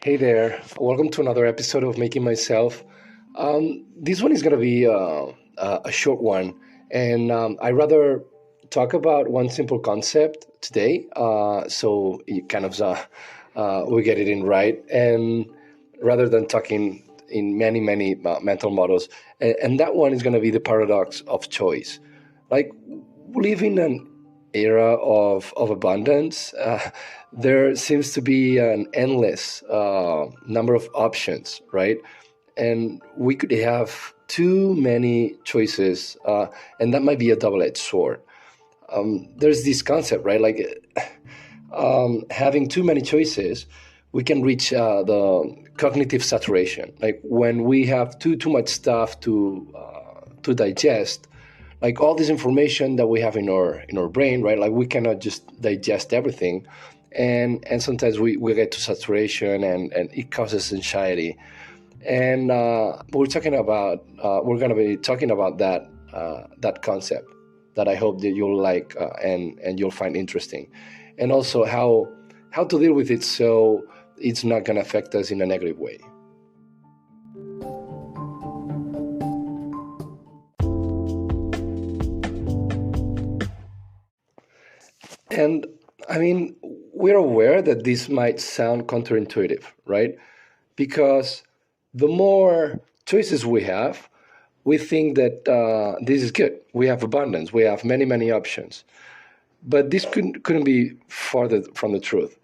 Hey there, welcome to another episode of Making Myself. This one is going to be a short one, and I rather talk about one simple concept today, so it kind of we get it in right, and rather than talking in many mental models, and that one is going to be the paradox of choice. Like we live in an era of abundance. There seems to be an endless number of options, right? And we could have too many choices, and that might be a double-edged sword. There's this concept, right? Like having too many choices, we can reach the cognitive saturation. Like when we have too much stuff to digest, like all this information that we have in our brain, right? Like we cannot just digest everything, and sometimes we get to saturation, and it causes anxiety. And we're going to be talking about that concept that I hope that you'll like, and you'll find interesting, and also how to deal with it so it's not going to affect us in a negative way. And I mean, we're aware that this might sound counterintuitive, right? Because the more choices we have, we think that this is good. We have abundance. We have many options. But this couldn't be farther from the truth,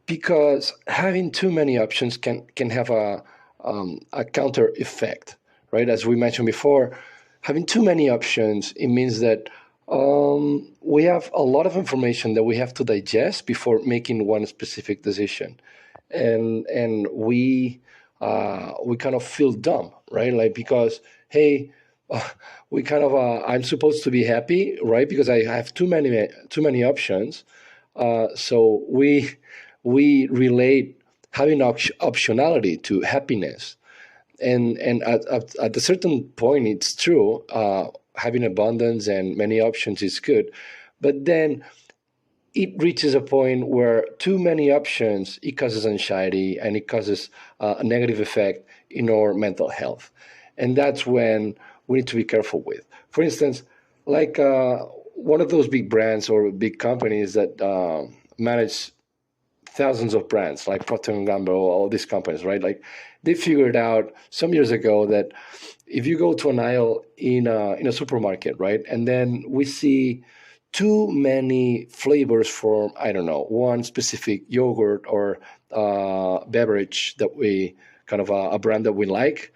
because having too many options can have a counter effect, right? As we mentioned before, having too many options, it means that we have a lot of information that we have to digest before making one specific decision, and we kind of feel dumb, right? Like because hey, we kind of I'm supposed to be happy, right? Because I have too many options. So we relate having optionality to happiness, and at a certain point, it's true. Having abundance and many options is good, but then it reaches a point where too many options, it causes anxiety, and it causes a negative effect in our mental health, and that's when we need to be careful with. For instance, like one of those big brands or big companies that manage thousands of brands, like Procter and Gamble, all these companies, right? Like they figured out some years ago that if you go to an aisle in a supermarket, right, and then we see too many flavors for, I don't know, one specific yogurt or beverage that we kind of a brand that we like,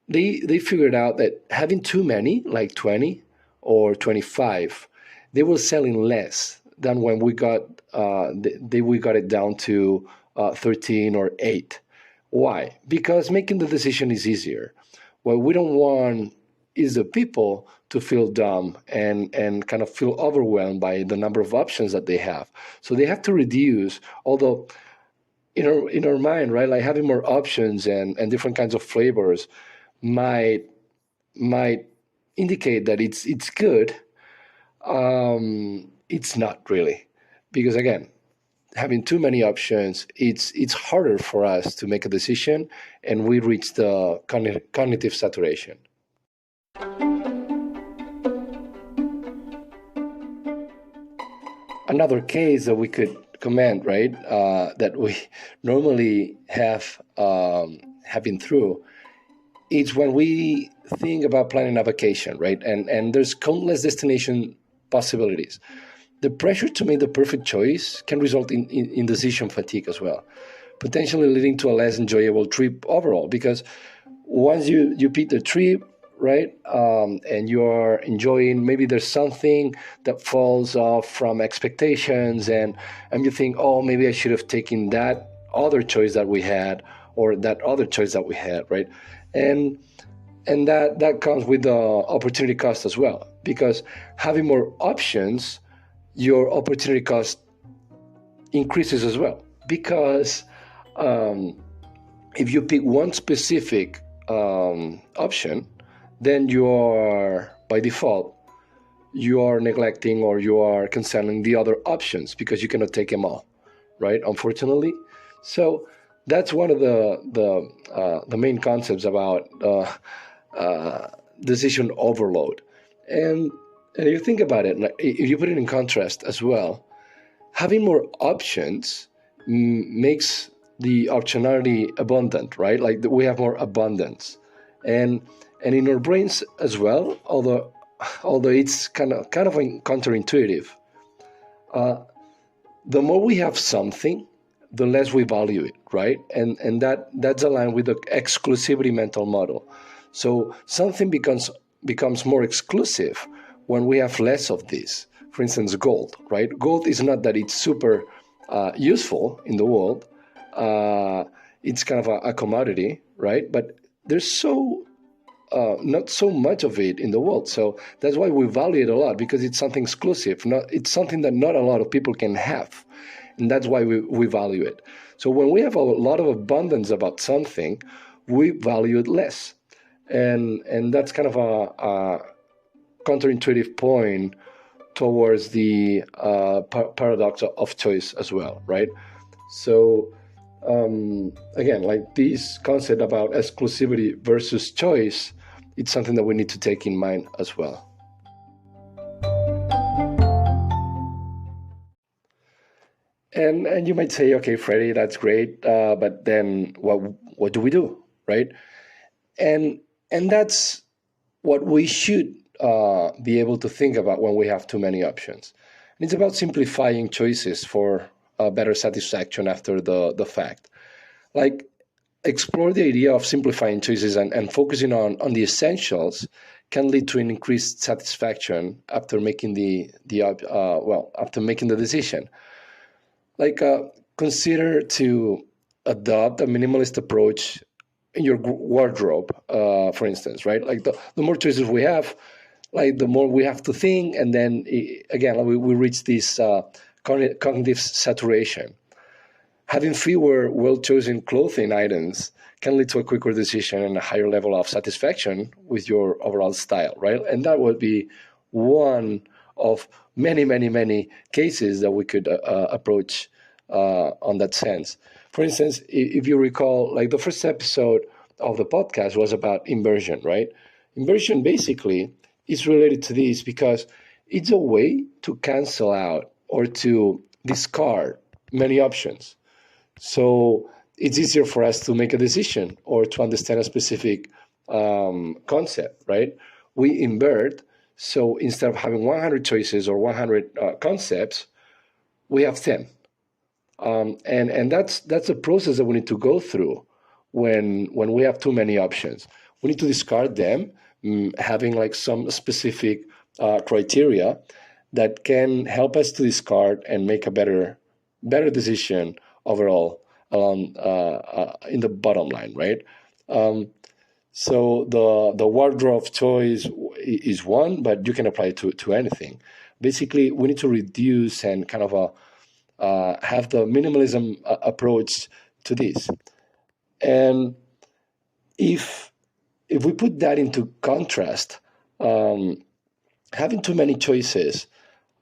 they figured out that having too many, like 20 or 25, they were selling less than when we got it down to 13 or 8. Why? Because making the decision is easier. What we don't want is the people to feel dumb and kind of feel overwhelmed by the number of options that they have. So they have to reduce, although in our mind, right, like having more options and different kinds of flavors might might indicate that it's good. It's not really, because again, having too many options, it's harder for us to make a decision, and we reach the cognitive saturation. Another case that we could comment, right, that we normally have been through, it's when we think about planning a vacation, right? And there's countless destination possibilities. The pressure to make the perfect choice can result in decision fatigue as well, potentially leading to a less enjoyable trip overall. Because once you pick the trip, right, and you're enjoying, maybe there's something that falls off from expectations, and you think, oh, maybe I should have taken that other choice that we had, or that other choice that we had, right? And that comes with the opportunity cost as well, because having more options, your opportunity cost increases as well. Because um, if you pick one specific option, then you are, by default, you are neglecting or you are canceling the other options because you cannot take them all, right? Unfortunately. So that's one of the main concepts about decision overload. And and if you think about it, like, if you put it in contrast as well, having more options makes the optionality abundant, right? Like we have more abundance, and in our brains as well. Although it's kind of counterintuitive, the more we have something, the less we value it, right? And that's aligned with the exclusivity mental model. So something becomes more exclusive when we have less of this. For instance, gold, right? Gold is not that it's super useful in the world. It's kind of a commodity, right? But there's not so much of it in the world. So that's why we value it a lot, because it's something exclusive. It's something that not a lot of people can have. And that's why we value it. So when we have a lot of abundance about something, we value it less. And that's kind of a counterintuitive point towards the paradox of choice as well, right? So again, like this concept about exclusivity versus choice, it's something that we need to take in mind as well. And you might say, okay, Freddie, that's great, but then what do we do, right? And and that's what we should be able to think about when we have too many options. And it's about simplifying choices for better satisfaction after the fact. Like, explore the idea of simplifying choices and focusing on the essentials can lead to an increased satisfaction after making after making the decision. Like, consider to adopt a minimalist approach in your wardrobe, for instance, right? Like the more choices we have, like the more we have to think, and then again, like we reach this cognitive saturation. Having fewer well-chosen clothing items can lead to a quicker decision and a higher level of satisfaction with your overall style, right? And that would be one of many, many, many cases that we could approach on that sense. For instance, if you recall, like the first episode of the podcast was about inversion, right? Inversion basically is related to this because it's a way to cancel out or to discard many options. So it's easier for us to make a decision or to understand a specific concept, right? We invert. So instead of having 100 choices or 100 concepts, we have 10. And that's a process that we need to go through when we have too many options. We need to discard them, having like some specific criteria that can help us to discard and make a better decision overall in the bottom line, right? So the wardrobe choice is one, but you can apply it to anything. Basically, we need to reduce and kind of have the minimalism approach to this. And if we put that into contrast, having too many choices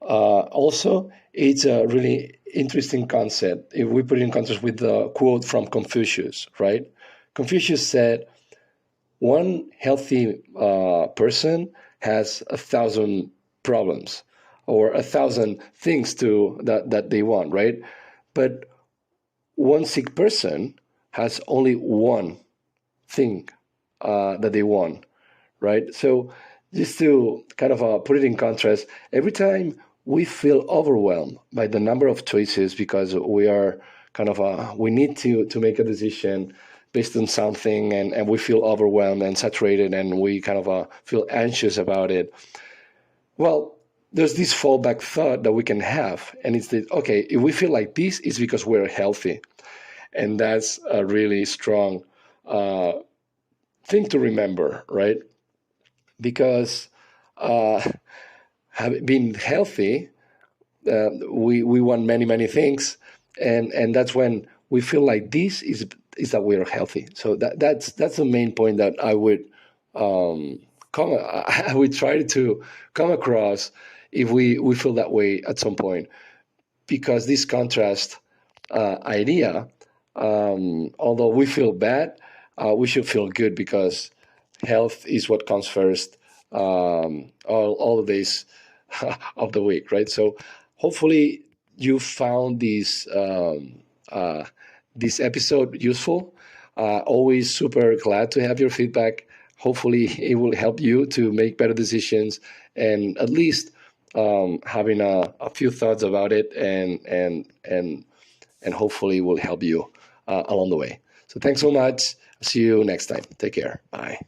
also, it's a really interesting concept if we put it in contrast with the quote from Confucius, right? Confucius said, one healthy person has 1,000 problems or 1,000 things that they want, right? But one sick person has only one thing that they want, right? So just to kind of put it in contrast, every time we feel overwhelmed by the number of choices because we are kind of we need to make a decision based on something, and we feel overwhelmed and saturated, and we kind of feel anxious about it. Well, there's this fallback thought that we can have, and it's that, okay, if we feel like this, it's because we're healthy. And that's a really strong thing to remember, right? Because being healthy, we want many, many things, and that's when we feel like this is that we're healthy. So that's the main point that I would I would try to come across if we feel that way at some point, because this contrast idea Although we feel bad, we should feel good because health is what comes first, all the days of the week, right? So hopefully you found this episode useful. Always super glad to have your feedback. Hopefully it will help you to make better decisions and at least having a few thoughts about it and hopefully will help you along the way. So thanks so much. See you next time. Take care. Bye.